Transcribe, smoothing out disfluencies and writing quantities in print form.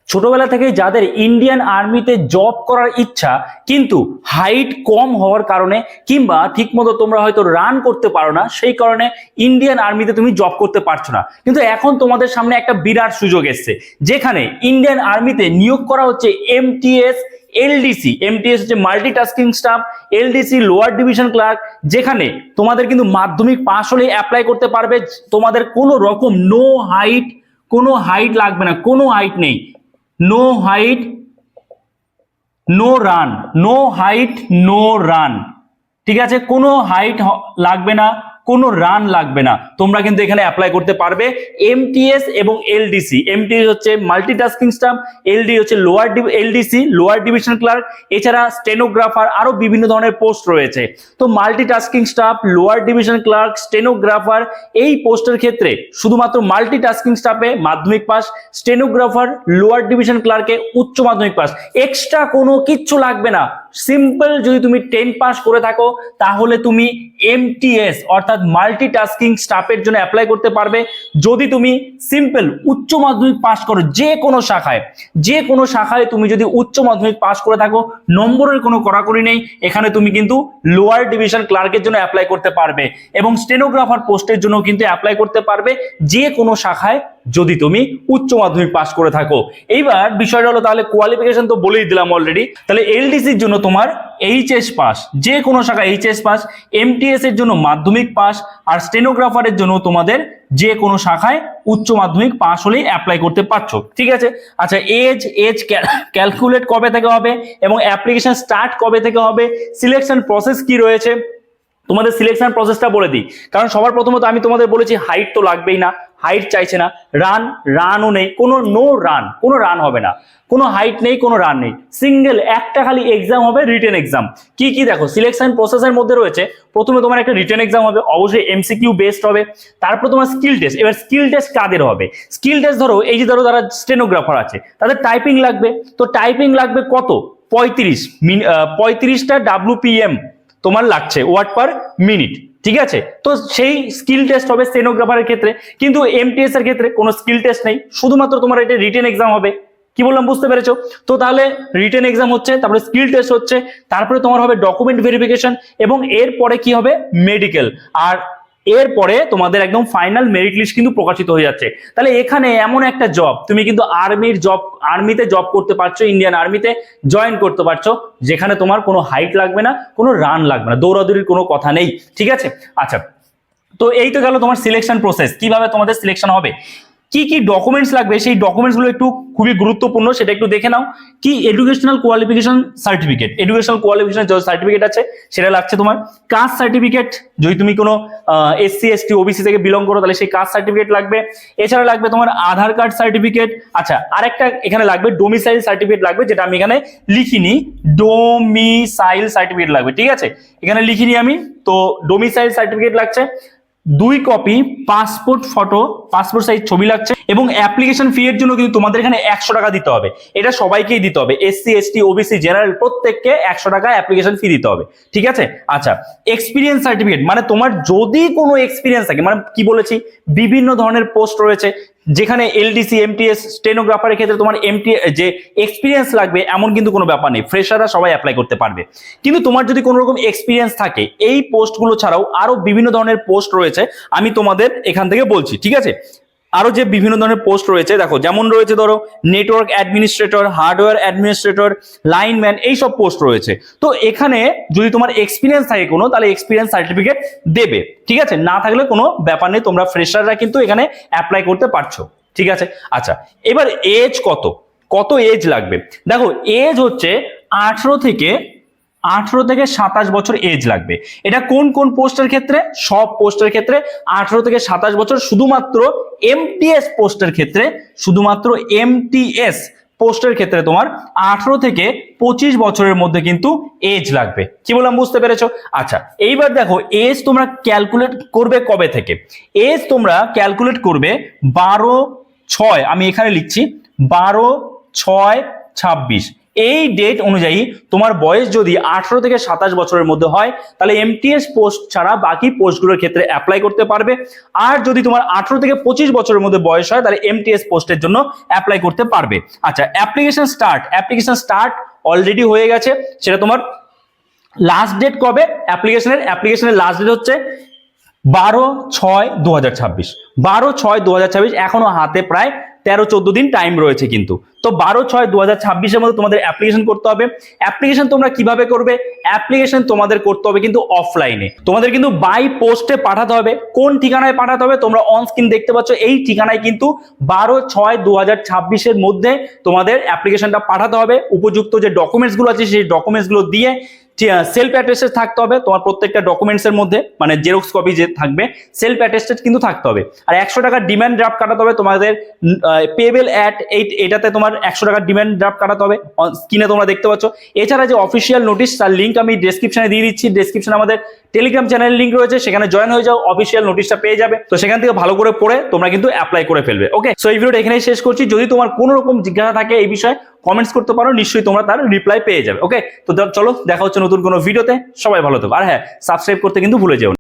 ছোটবেলা থেকে যাদের ইন্ডিয়ান আর্মিতে জব করার ইচ্ছা কিন্তু হাইট কম হওয়ার কারণে কিংবা ঠিকমতো তোমরা হয়তো রান করতে পারো না, সেই কারণে ইন্ডিয়ান আর্মিতে তুমি জব করতে পারছো না। কিন্তু এখন তোমাদের সামনে একটা বিরাট সুযোগ এসছে, যেখানে ইন্ডিয়ান আর্মিতে নিয়োগ করা হচ্ছে এমটিএস এলডিসি। এমটিএস হচ্ছে multitasking staff, LDC lower division clerk, যেখানে তোমাদের কিন্তু মাধ্যমিক পাস হলে অ্যাপ্লাই করতে পারবে। তোমাদের কোনো রকম কোনো হাইট লাগবে না, কোনো হাইট নেই, no height no run, no height no run, ঠিক আছে? কোনো হাইট লাগবে না, কোনো রান লাগবে না, তোমরা কিন্তু এখানে অ্যাপ্লাই করতে পারবে এমটিএস এবং এলডিসি। এমটিএস হচ্ছে মাল্টিটাস্কিং স্টাফ, এলডি হচ্ছে এলডিসি লোয়ার ডিভিশন ক্লার্ক, এছাড়া স্টেনোগ্রাফার, আরো বিভিন্ন ধরনের পোস্ট রয়েছে। তো multitasking staff, lower division clerk, stenographer, এই পোস্টের ক্ষেত্রে শুধুমাত্র মাল্টিটাস্কিং স্টাফে মাধ্যমিক পাস, স্টেনোগ্রাফার, লোয়ার ডিভিশন ক্লার্কে উচ্চ মাধ্যমিক পাস, এক্সট্রা কোনো কিচ্ছু লাগবে না। সিম্পল যদি তুমি 10 পাস করে থাকো তাহলে তুমি এমটিএস অর্থাৎ মাল্টিটাস্কিং স্টাফের জন্য অ্যাপ্লাই করতে পারবে। যদি তুমি সিম্পল উচ্চ মাধ্যমিক পাস করো যে কোনো শাখায় তুমি যদি উচ্চ মাধ্যমিক পাস করে থাকো, নম্বরের কোনো কড়াকড়ি নেই, এখানে তুমি কিন্তু লোয়ার ডিভিশন ক্লার্কের জন্য অ্যাপ্লাই করতে পারবে এবং স্টেনোগ্রাফার পোস্টের জন্য কিন্তু অ্যাপ্লাই করতে পারবে যে কোনো শাখায় যদি তুমি উচ্চ মাধ্যমিক পাস করে থাকো। এইবার বিষয়টা হলো, তাহলে কোয়ালিফিকেশন তো বলেই দিলাম অলরেডি। তাহলে এলডিসির জন্য তোমার এইচএস পাস, যে কোনো শাখা এইচএস পাস, এমটিএস এর জন্য মাধ্যমিক পাস, আর স্টেনোগ্রাফারের জন্য তোমাদের যে কোনো শাখায় উচ্চ মাধ্যমিক পাস হলেই অ্যাপ্লাই করতে পারছো, ঠিক আছে? আচ্ছা, এজ ক্যালকুলেট কবে থেকে হবে এবং অ্যাপ্লিকেশন স্টার্ট কবে থেকে হবে, সিলেকশন প্রসেস কি রয়েছে, তোমাদের সিলেকশন প্রসেসটা বলে দিই। কারণ সবার প্রথমত আমি তোমাদের বলেছি হাইট তো লাগবেই না, হাইট চাইছে না, রানও নেই, কোনো রান হবে না, কোনো হাইট নেই, কোনো রান নেই, সিঙ্গেল একটা খালি এক্সাম হবে, রিটেন এক্সাম। কি দেখো, সিলেকশন প্রসেসের মধ্যে রয়েছে, প্রথমে তোমার একটা রিটেন এক্সাম হবে, অবশ্যই এমসিকিউ বেসড হবে, তারপর তোমার স্কিল টেস্ট। এবার স্কিল টেস্ট কাদের হবে? স্কিল টেস্ট ধরো যারা স্টেনোগ্রাফার আছে তাদের টাইপিং লাগবে, তো টাইপিং লাগবে কত? 35টা WPM তোমার লাগছে, ওয়ার্ড পার মিনিট, ঠিক আছে? তো সেই স্কিল টেস্ট হবে স্টেনোগ্রাফারের ক্ষেত্রে। কিন্তু এমটিএস এর ক্ষেত্রে কোনো স্কিল টেস্ট নেই, শুধুমাত্র তোমার এটা রিটেন এক্সাম হবে। কি বললাম বুঝতে পেরেছো? তো তাহলে রিটেন এক্সাম হচ্ছে, তারপরে স্কিল টেস্ট হচ্ছে, তারপরে তোমার হবে ডকুমেন্ট ভেরিফিকেশন, এবং এরপরে কি হবে? মেডিকেল। আর এরপরে তোমাদের একদম ফাইনাল মেরিট লিস্ট কিন্তু প্রকাশিত হয়ে যাচ্ছে। তাহলে এখানে এমন একটা জব, তুমি কিন্তু আর্মিতে জব করতে পারছো, ইন্ডিয়ান আর্মিতে জয়েন করতে পারছো, যেখানে তোমার কোনো হাইট লাগবে না, কোনো রান লাগবে না, দৌড়াদৌড়ির কোনো কথা নেই, ঠিক আছে? আচ্ছা, তো এই তো গেল তোমার সিলেকশন প্রসেস, কিভাবে তোমাদের সিলেকশন হবে, কি ডকুমেন্টস লাগবে, সেই ডকুমেন্টস গুলো একটু খুবই গুরুত্বপূর্ণ, সেটা একটু দেখে নাও। কি এডুকেশনাল কোয়ালিফিকেশন সার্টিফিকেট আছে, সেটা লাগছে তোমার। কাস্ট সার্টিফিকেট, যদি তুমি কোনো SC ST OBC থেকে বিলং করো তাহলে সেই কাস্ট সার্টিফিকেট লাগবে। এছাড়া লাগবে তোমার আধার কার্ড সার্টিফিকেট। আচ্ছা, আরেকটা এখানে লাগবে ডোমিসাইল সার্টিফিকেট লাগবে, যেটা আমি এখানে লিখিনি, ডোমিসাইল সার্টিফিকেট লাগবে, ঠিক আছে? এখানে লিখিনি আমি, তো ডোমিসাইল সার্টিফিকেট লাগছে। 2 কপি পাসপোর্ট সাইজ ছবি লাগছে, এবং অ্যাপ্লিকেশন ফি এর জন্য কিন্তু তোমাদের এখানে 100 টাকা দিতে হবে। এটা সবাইকেই দিতে হবে, SC ST OBC জেনারেল প্রত্যেককে 100 টাকা অ্যাপ্লিকেশন ফি দিতে হবে, ঠিক আছে? আচ্ছা, এক্সপিরিয়েন্স সার্টিফিকেট, মানে তোমার যদি কোনো এক্সপিরিয়েন্স থাকে, মানে কি বলেছি, বিভিন্ন ধরনের পোস্ট রয়েছে, যেখানে এলডিসি এমটিএস স্টেনোগ্রাফারের ক্ষেত্রে তোমার যে এক্সপিরিয়েন্স লাগবে এমন কিন্তু কোনো ব্যাপার নেই, ফ্রেশাররা সবাই অ্যাপ্লাই করতে পারবে। কিন্তু তোমার যদি কোনো রকম এক্সপিরিয়েন্স থাকে, এই পোস্টগুলো ছাড়াও আরো বিভিন্ন ধরনের পোস্ট রয়েছে, আমি তোমাদের এখান থেকে বলছি, ঠিক আছে? আরো যে বিভিন্ন ধরনের পোস্ট রয়েছে, দেখো, যেমন রয়েছে ধরো network administrator, hardware administrator, lineman, এইসব পোস্ট রয়েছে। তো এখানে যদি তোমার এক্সপিরিয়েন্স থাকে কোনো, তাহলে এক্সপিরিয়েন্স সার্টিফিকেট দেবে, ঠিক আছে? না থাকলে কোনো ব্যাপার নেই, তোমরা ফ্রেশাররা কিন্তু এখানে অ্যাপ্লাই করতে পারছো, ঠিক আছে? আচ্ছা, এবার এজ কত এজ লাগবে? দেখো, এজ হচ্ছে 18 থেকে 27 বছর এজ লাগবে। এটা কোন পোস্টের ক্ষেত্রে? সব পোস্টের ক্ষেত্রে 18 থেকে 27 বছর। শুধুমাত্র এমটিএস পোস্টের ক্ষেত্রে, তোমার 18 থেকে 25 বছরের মধ্যে কিন্তু এজ লাগবে। কি বললাম বুঝতে পেরেছো? আচ্ছা, এইবার দেখো, এজ তোমরা ক্যালকুলেট করবে কবে থেকে? এজ তোমরা ক্যালকুলেট করবে 12/6, আমি এখানে লিখছি 12/6/26, এই ডেট অনুযায়ী তোমার বয়স যদি 18 থেকে 27 বছরের মধ্যে হয় তাহলে এমটিএস পোস্ট ছাড়া বাকি পোস্টগুলোর ক্ষেত্রে অ্যাপ্লাই করতে পারবে। আর যদি তোমার 18 থেকে 25 বছরের মধ্যে বয়স হয় তাহলে এমটিএস পোস্টের জন্য অ্যাপ্লাই করতে পারবে। আচ্ছা, অ্যাপ্লিকেশন স্টার্ট অলরেডি হয়ে গেছে। সেটা তোমার লাস্ট ডেট কবে অ্যাপ্লিকেশনের লাস্ট ডেট হচ্ছে 12/6/2026। 12/6/2026, এখনো হাতে প্রায় 13-14 দিন টাইম রয়েছে কিন্তু। তো 12/6/2026 মধ্যে তোমাদের অ্যাপ্লিকেশন করতে হবে। অ্যাপ্লিকেশন তোমরা কিভাবে করবে? অ্যাপ্লিকেশন তোমাদের করতে হবে কিন্তু অফলাইনে। তোমাদের কিন্তু বাই পোস্টে পাঠাতে হবে। কোন ঠিকানায় পাঠাতে হবে? তোমরা অন স্ক্রিন দেখতে পাচ্ছ, এই ঠিকানায় কিন্তু 12/6/2026 মধ্যে তোমাদের অ্যাপ্লিকেশনটা পাঠাতে হবে। উপযুক্ত যে ডকুমেন্টস গুলো আছে সেই ডকুমেন্টস গুলো দিয়ে সেলফ অ্যাটেস্টেড থাকতে হবে তোমার প্রত্যেকটা ডকুমেন্টস এর মধ্যে, মানে জেরক্স কপি যে থাকবে সেলফ অ্যাটেস্টেড কিন্তু থাকতে হবে। আর 100 টাকা ডিমান্ড ড্রাফট কাটাতে হবে তোমাদের পেবেল অ্যাট এটাতে তোমার 100 টাকা ডিমান্ড ড্রাফট কাটাতে হবে, স্ক্রিনে তোমরা দেখতে পাচ্ছ। এছাড়া যে অফিসিয়াল নোটিশ তার লিঙ্ক আমি ডেসক্রিপশনে দিয়ে দিচ্ছি। ডেসক্রিপশনে আমাদের টেলিগ্রাম চ্যানেলের লিঙ্ক রয়েছে, সেখানে জয়েন হয়ে যাও, অফিসিয়াল নোটিশটা পেয়ে যাবে। তো সেখান থেকে ভালো করে পড়ে তোমরা কিন্তু অ্যাপ্লাই করে ফেলবে। ওকে, সো এই ভিডিওটা এখানেই শেষ করছি। যদি তোমার কোনো রকম জিজ্ঞাসা থাকে এই বিষয়ে কমেন্টস করতে পারো, নিশ্চয়ই তোমরা তার রিপ্লাই পেয়ে যাবে। ওকে, তো চলো দেখা হচ্ছে নতুন কোনো ভিডিওতে। সবাই ভালো থাকো, আর হ্যাঁ, সাবস্ক্রাইব করতে কিন্তু ভুলে যেও না।